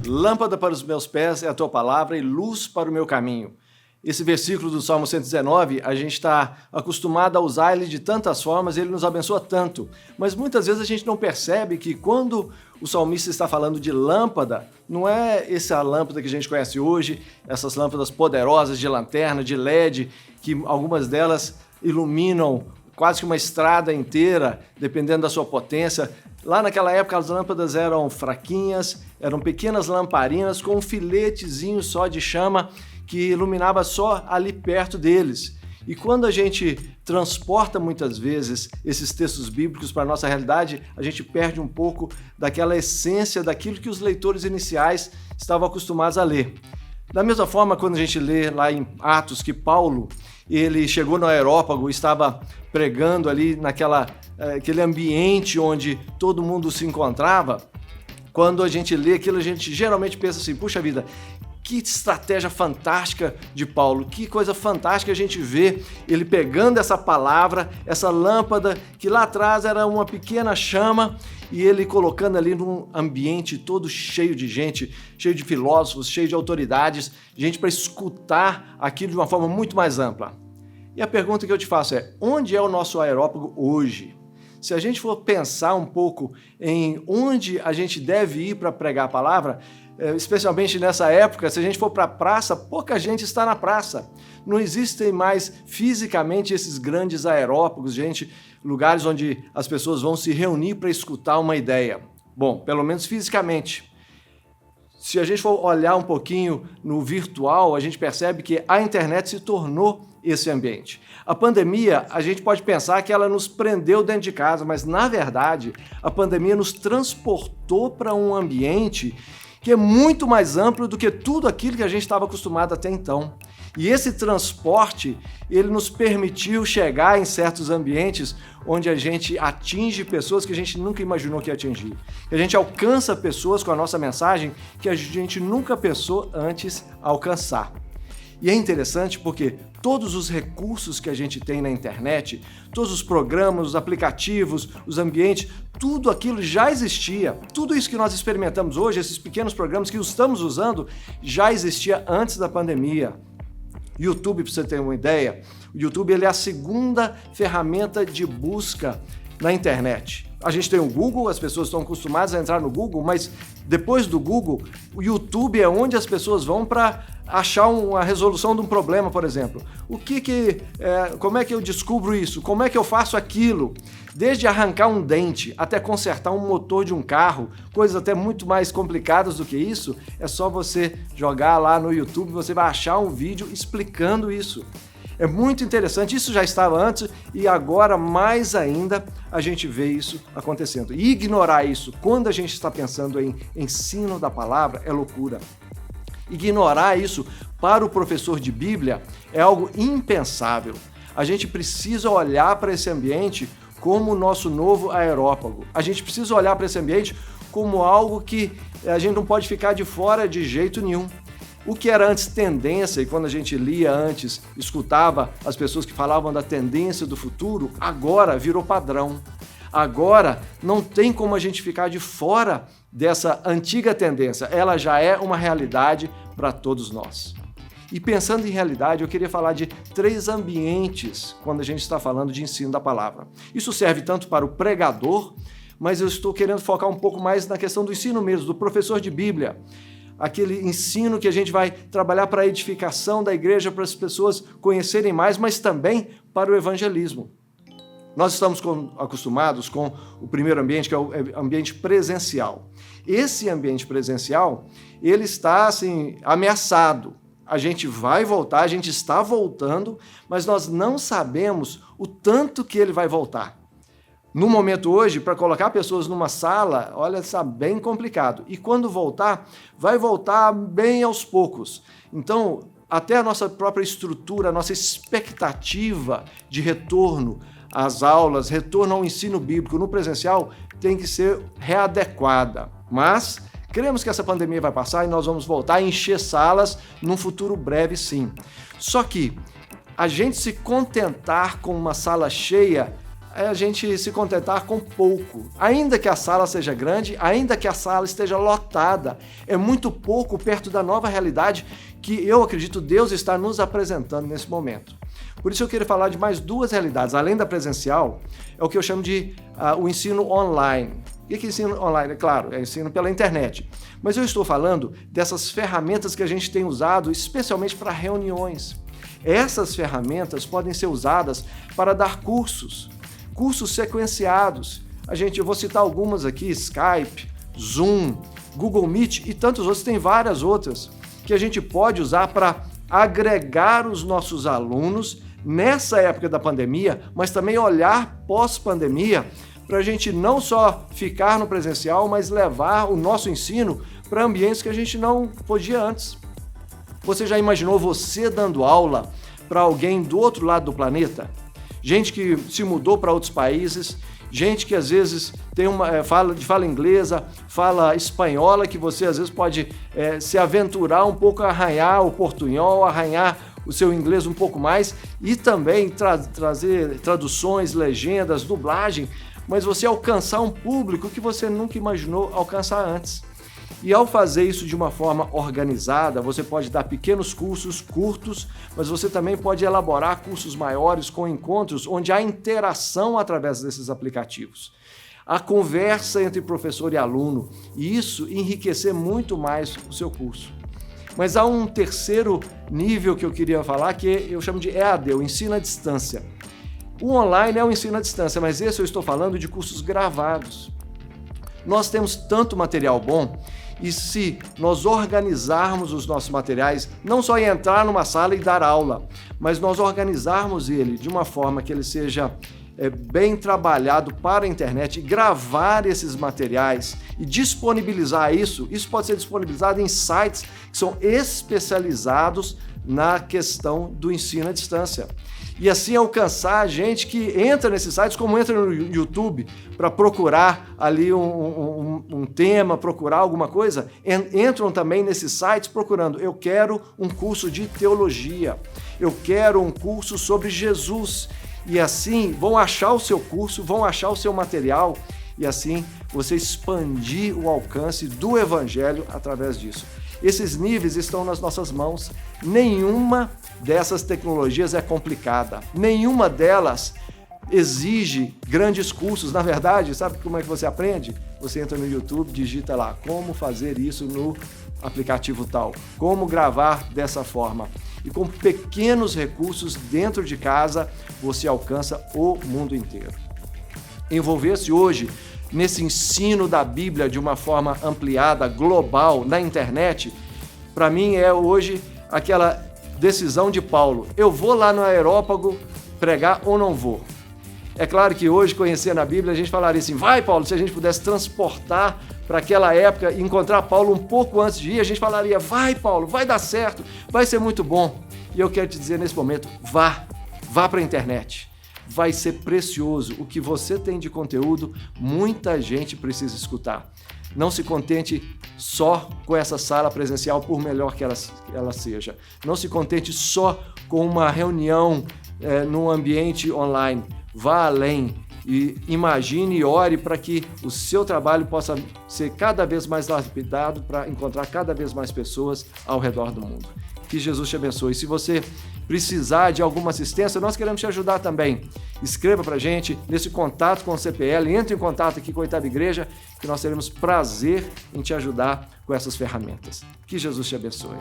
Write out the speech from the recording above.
Lâmpada para os meus pés é a tua palavra e luz para o meu caminho. Esse versículo do Salmo 119, a gente está acostumado a usar ele de tantas formas, ele nos abençoa tanto. Mas muitas vezes a gente não percebe que quando o salmista está falando de lâmpada, não é essa lâmpada que a gente conhece hoje, essas lâmpadas poderosas de lanterna, de LED, que algumas delas iluminam quase que uma estrada inteira, dependendo da sua potência. Lá naquela época as lâmpadas eram fraquinhas, eram pequenas lamparinas com um filetezinho só de chama que iluminava só ali perto deles. E quando a gente transporta muitas vezes esses textos bíblicos para a nossa realidade, a gente perde um pouco daquela essência daquilo que os leitores iniciais estavam acostumados a ler. Da mesma forma, quando a gente lê lá em Atos que Paulo, ele chegou no Areópago, estava pregando ali naquele ambiente onde todo mundo se encontrava, quando a gente lê aquilo, a gente geralmente pensa assim, puxa vida, que estratégia fantástica de Paulo, que coisa fantástica a gente vê ele pegando essa palavra, essa lâmpada que lá atrás era uma pequena chama e ele colocando ali num ambiente todo cheio de gente, cheio de filósofos, cheio de autoridades, gente para escutar aquilo de uma forma muito mais ampla. E a pergunta que eu te faço é, onde é o nosso Areópago hoje? Se a gente for pensar um pouco em onde a gente deve ir para pregar a palavra, especialmente nessa época, se a gente for para a praça, pouca gente está na praça. Não existem mais fisicamente esses grandes aerópagos, lugares onde as pessoas vão se reunir para escutar uma ideia. Bom, pelo menos fisicamente. Se a gente for olhar um pouquinho no virtual, a gente percebe que a internet se tornou esse ambiente. A pandemia, a gente pode pensar que ela nos prendeu dentro de casa, mas na verdade, a pandemia nos transportou para um ambiente que é muito mais amplo do que tudo aquilo que a gente estava acostumado até então. E esse transporte, ele nos permitiu chegar em certos ambientes onde a gente atinge pessoas que a gente nunca imaginou que ia atingir. Que a gente alcança pessoas com a nossa mensagem que a gente nunca pensou antes alcançar. E é interessante porque todos os recursos que a gente tem na internet, todos os programas, os aplicativos, os ambientes, tudo aquilo já existia. Tudo isso que nós experimentamos hoje, esses pequenos programas que estamos usando, já existia antes da pandemia. YouTube, para você ter uma ideia, o YouTube ele é a segunda ferramenta de busca na internet. A gente tem o Google, as pessoas estão acostumadas a entrar no Google, mas depois do Google, o YouTube é onde as pessoas vão para achar uma resolução de um problema, por exemplo. Como é que eu descubro isso? Como é que eu faço aquilo? Desde arrancar um dente até consertar um motor de um carro, coisas até muito mais complicadas do que isso, é só você jogar lá no YouTube, você vai achar um vídeo explicando isso. É muito interessante, isso já estava antes e agora mais ainda a gente vê isso acontecendo. E ignorar isso quando a gente está pensando em ensino da palavra é loucura. Ignorar isso para o professor de Bíblia é algo impensável. A gente precisa olhar para esse ambiente como o nosso novo aerópago. A gente precisa olhar para esse ambiente como algo que a gente não pode ficar de fora de jeito nenhum. O que era antes tendência, e quando a gente lia antes, escutava as pessoas que falavam da tendência do futuro, agora virou padrão. Agora não tem como a gente ficar de fora dessa antiga tendência, ela já é uma realidade para todos nós. E pensando em realidade, eu queria falar de 3 ambientes quando a gente está falando de ensino da palavra. Isso serve tanto para o pregador, mas eu estou querendo focar um pouco mais na questão do ensino mesmo, do professor de Bíblia. Aquele ensino que a gente vai trabalhar para a edificação da igreja, para as pessoas conhecerem mais, mas também para o evangelismo. Nós estamos acostumados com o primeiro ambiente, que é o ambiente presencial. Esse ambiente presencial, ele está assim, ameaçado. A gente vai voltar, a gente está voltando, mas nós não sabemos o tanto que ele vai voltar. No momento hoje, para colocar pessoas numa sala, olha, está bem complicado. E quando voltar, vai voltar bem aos poucos. Então, até a nossa própria estrutura, a nossa expectativa de retorno às aulas, retorno ao ensino bíblico no presencial, tem que ser readequada. Mas cremos que essa pandemia vai passar e nós vamos voltar a encher salas num futuro breve, sim. Só que a gente se contentar com uma sala cheia é a gente se contentar com pouco. Ainda que a sala seja grande, ainda que a sala esteja lotada, é muito pouco perto da nova realidade que eu acredito Deus está nos apresentando nesse momento. Por isso eu queria falar de mais duas realidades. Além da presencial, é o que eu chamo de o ensino online. O que é ensino online? É claro, é ensino pela internet. Mas eu estou falando dessas ferramentas que a gente tem usado especialmente para reuniões. Essas ferramentas podem ser usadas para dar cursos sequenciados. Eu vou citar algumas aqui: Skype, Zoom, Google Meet e tantos outros. Tem várias outras que a gente pode usar para agregar os nossos alunos nessa época da pandemia, mas também olhar pós-pandemia para a gente não só ficar no presencial, mas levar o nosso ensino para ambientes que a gente não podia antes. Você já imaginou você dando aula para alguém do outro lado do planeta? Gente que se mudou para outros países, gente que às vezes tem fala inglesa, fala espanhola, que você às vezes pode se aventurar um pouco, arranhar o portunhol, arranhar o seu inglês um pouco mais e também trazer traduções, legendas, dublagem, mas você alcançar um público que você nunca imaginou alcançar antes. E ao fazer isso de uma forma organizada, você pode dar pequenos cursos curtos, mas você também pode elaborar cursos maiores com encontros onde há interação através desses aplicativos. A conversa entre professor e aluno, e isso enriquecer muito mais o seu curso. Mas há um terceiro nível que eu queria falar, que eu chamo de EAD, o ensino à distância. O online é o ensino à distância, mas esse eu estou falando de cursos gravados. Nós temos tanto material bom, e se nós organizarmos os nossos materiais, não só em entrar numa sala e dar aula, mas nós organizarmos ele de uma forma que ele seja bem trabalhado para a internet, e gravar esses materiais e disponibilizar isso pode ser disponibilizado em sites que são especializados na questão do ensino à distância. E assim alcançar a gente que entra nesses sites, como entra no YouTube, para procurar ali um tema, procurar alguma coisa, entram também nesses sites procurando: eu quero um curso de teologia, eu quero um curso sobre Jesus. E assim vão achar o seu curso, vão achar o seu material, e assim você expandir o alcance do Evangelho através disso. Esses níveis estão nas nossas mãos. Nenhuma dessas tecnologias é complicada. Nenhuma delas exige grandes cursos. Na verdade, sabe como é que você aprende? Você entra no YouTube, digita lá como fazer isso no aplicativo tal, como gravar dessa forma. E com pequenos recursos dentro de casa, você alcança o mundo inteiro. Envolver-se hoje nesse ensino da Bíblia de uma forma ampliada, global, na internet, para mim é hoje aquela decisão de Paulo: eu vou lá no Areópago pregar ou não vou? É claro que hoje, conhecendo a Bíblia, a gente falaria assim: vai, Paulo, se a gente pudesse transportar para aquela época e encontrar Paulo um pouco antes de ir, a gente falaria: vai, Paulo, vai dar certo, vai ser muito bom. E eu quero te dizer nesse momento: vá para a internet. Vai ser precioso. O que você tem de conteúdo, muita gente precisa escutar. Não se contente só com essa sala presencial, por melhor que ela seja. Não se contente só com uma reunião num ambiente online. Vá além e imagine e ore para que o seu trabalho possa ser cada vez mais lapidado para encontrar cada vez mais pessoas ao redor do mundo. Que Jesus te abençoe. Se você precisar de alguma assistência, nós queremos te ajudar também. Escreva para a gente nesse contato com o CPL, entre em contato aqui com a Oitava Igreja, que nós teremos prazer em te ajudar com essas ferramentas. Que Jesus te abençoe.